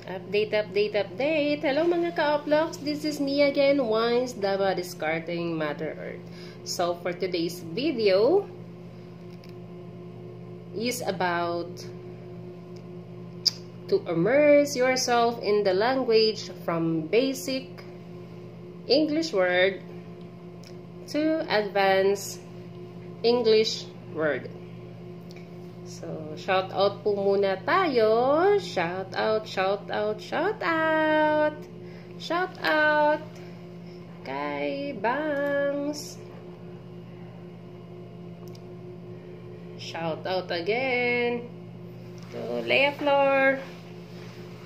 Update. Hello mga ka-uplogs. This is me again, Wines Dava Discarding Mother Earth. So for today's video is about to immerse yourself in the language from basic English word to advanced English word. So, shout out po muna tayo. Shout out kay Bangs. Shout out again to Lea Flor,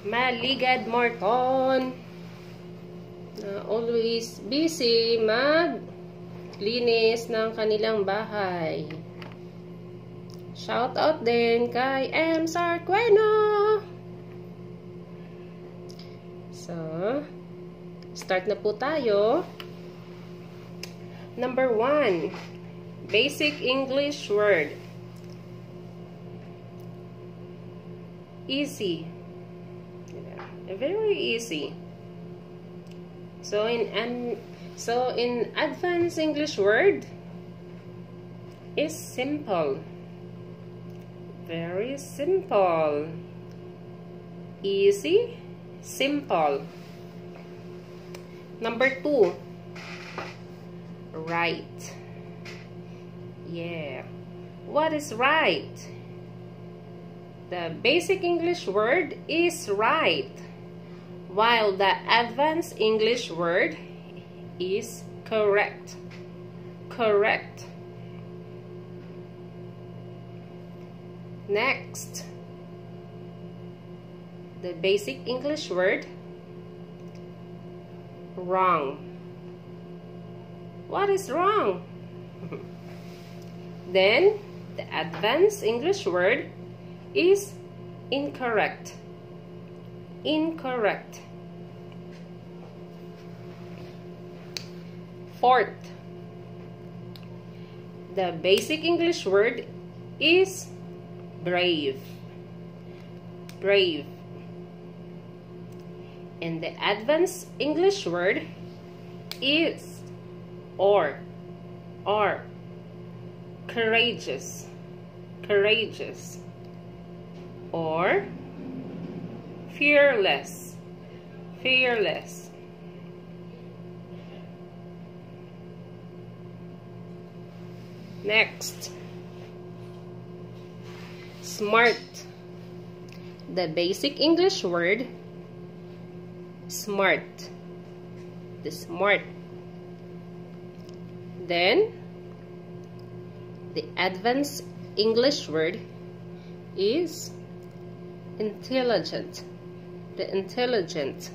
Maligad Morton, always busy maglinis ng kanilang bahay. Shout out din kay M. Sarqueno. So, start na po tayo. Number 1, basic English word. Easy. Very easy. So in advanced English word is simple. Very simple. Easy, simple. Number 2, right. Yeah. What is right? The basic English word is right, while the advanced English word is correct. Correct. Next, the basic English word wrong. What is wrong? Then, the advanced English word is incorrect. Incorrect. Fourth, the basic English word is brave. Brave. And the advanced English word is or courageous. Courageous. Or fearless. Fearless. Next, smart. The basic English word smart. The smart. Then the advanced English word is intelligent. The intelligent.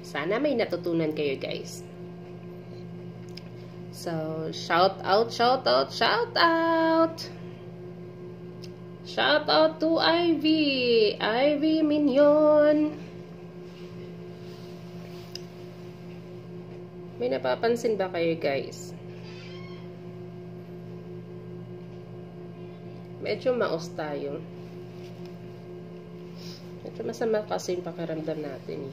Sana may natutunan kayo, guys. So, shout out. Shout out to Ivy Minion. May napapansin ba kayo, guys? Medyo maos tayo. Medyo masama kasi yung pakiramdam natin.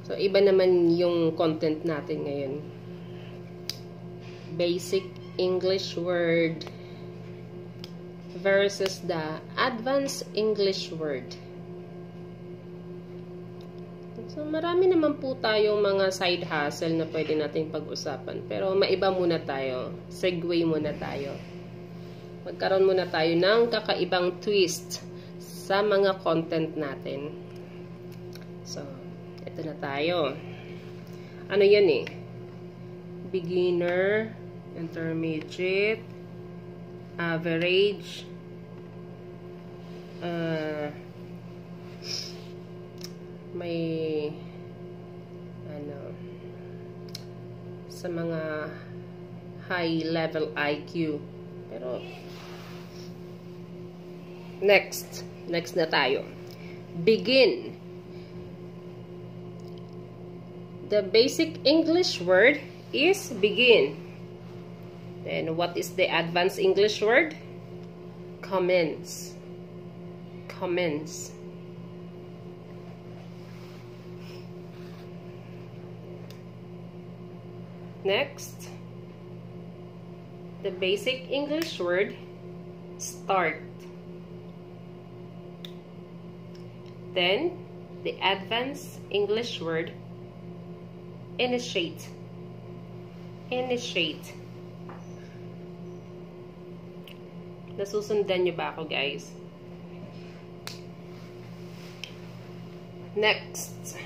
So, iba naman yung content natin ngayon. Basic English word versus the advanced English word. So, marami naman po tayong mga side hustle na pwede nating pag-usapan. Pero, maiba muna tayo. Segue muna tayo. Magkaroon muna tayo ng kakaibang twist sa mga content natin. So, ito na tayo. Ano yan eh? Beginner, intermediate, average, may sa mga high level IQ. Pero next na tayo. Begin. The basic English word is begin. Then what is the advanced English word? Commence. commence. Next, the basic English word start. Then, the advanced English word initiate. Initiate. Nasusundan niyo ba ako, guys? Next,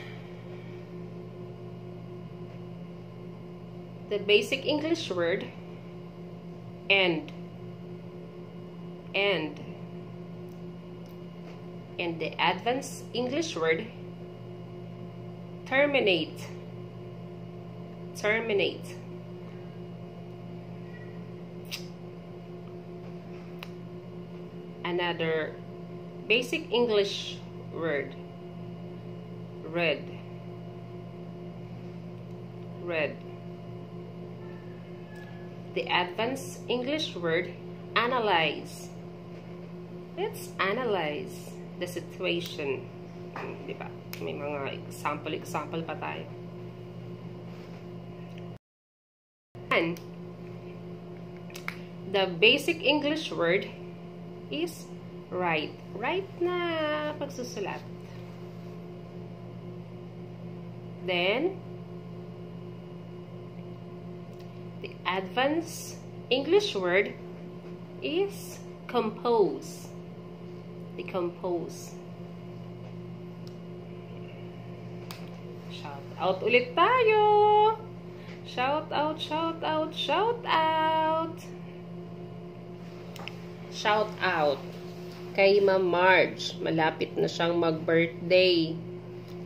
the basic English word end. End. And the advanced English word terminate. Terminate. Another basic English word, read. Read. The advanced English word analyze. Let's analyze the situation. Di ba? May mga example pa tayo. And the basic English word is write. Write na pagsusulat. Then, the advanced English word is compose. Decompose. Shout out ulit tayo. Shout out, shout out, shout out. Shout out kay Ma'am Marge. Malapit na siyang mag-birthday.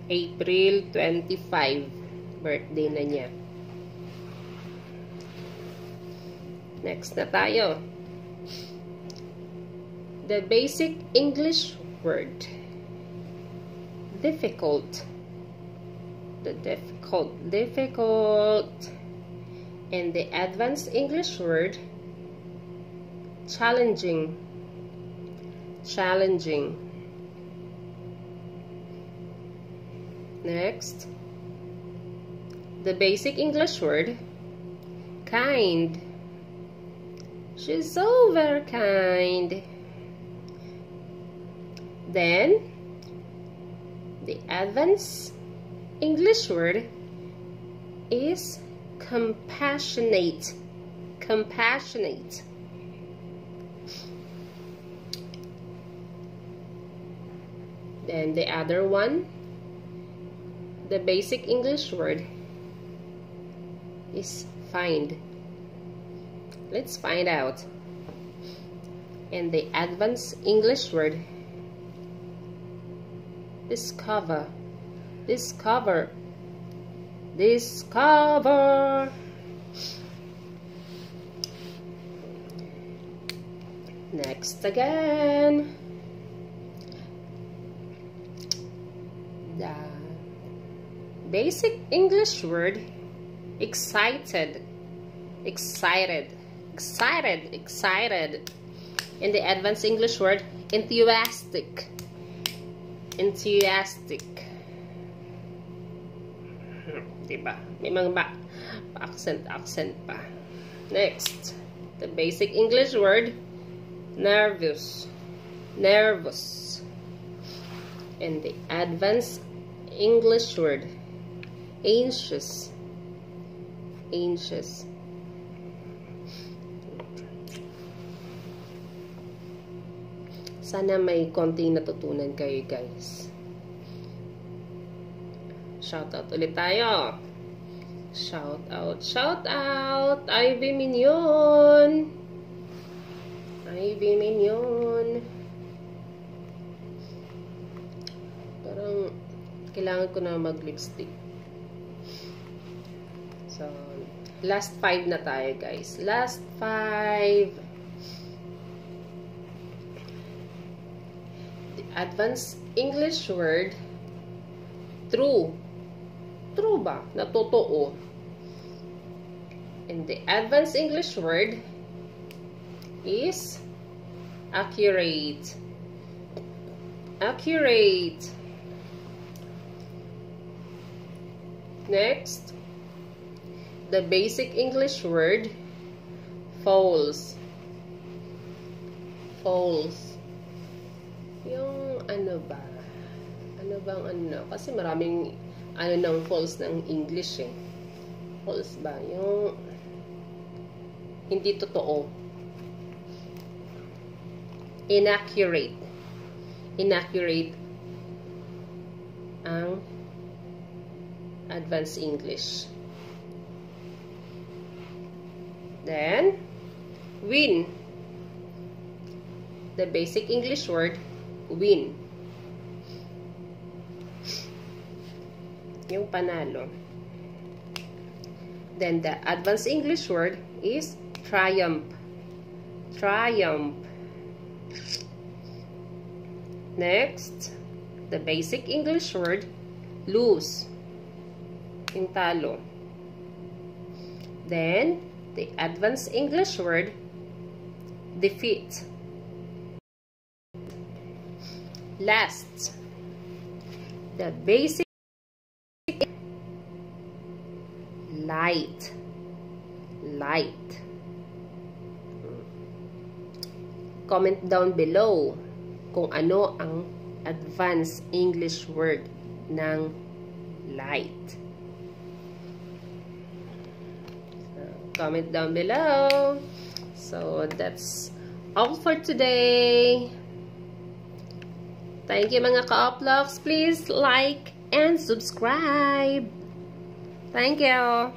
April 25. Birthday na niya. Next na tayo. The basic English word. Difficult. The difficult. Difficult. And the advanced English word. Challenging. Challenging. Next. The basic English word. Kind. She's so very kind. Then, the advanced English word is compassionate. Compassionate. Then the other one, the basic English word is find. Let's find out. And the advanced English word, discover. Discover. Discover. Next again. The basic English word, excited. Excited. Excited. Excited. And the advanced English word, enthusiastic. Enthusiastic. Diba? May mga accent pa. Next, the basic English word, nervous. Nervous. And the advanced English word, anxious. Anxious. Sana may konting natutunan kayo, guys. Shout out ulit tayo. Shout out, shout out. Ivy Minion. Ivy Minion. Parang kailangan ko na mag-lipstick. So, last 5 na tayo, guys. Last 5. The advanced English word, true. True ba? Na totoo. And the advanced English word is accurate. Accurate. Next, the basic English word, false. False. Yung ano ba? Ano bang ano? Kasi maraming ano ng false ng English eh. False ba? Yung hindi totoo. Inaccurate. Inaccurate ang advanced English. Then, win. The basic English word, win. Yung panalo. Then, the advanced English word is triumph. Triumph. Next, the basic English word, lose. Yung talo. Then, the advanced English word, defeat. Last, the basic light. Light. Comment down below kung ano ang advanced English word ng light. So, comment down below. So, that's all for today. Thank you mga ka-uplogs. Please like and subscribe. Thank you.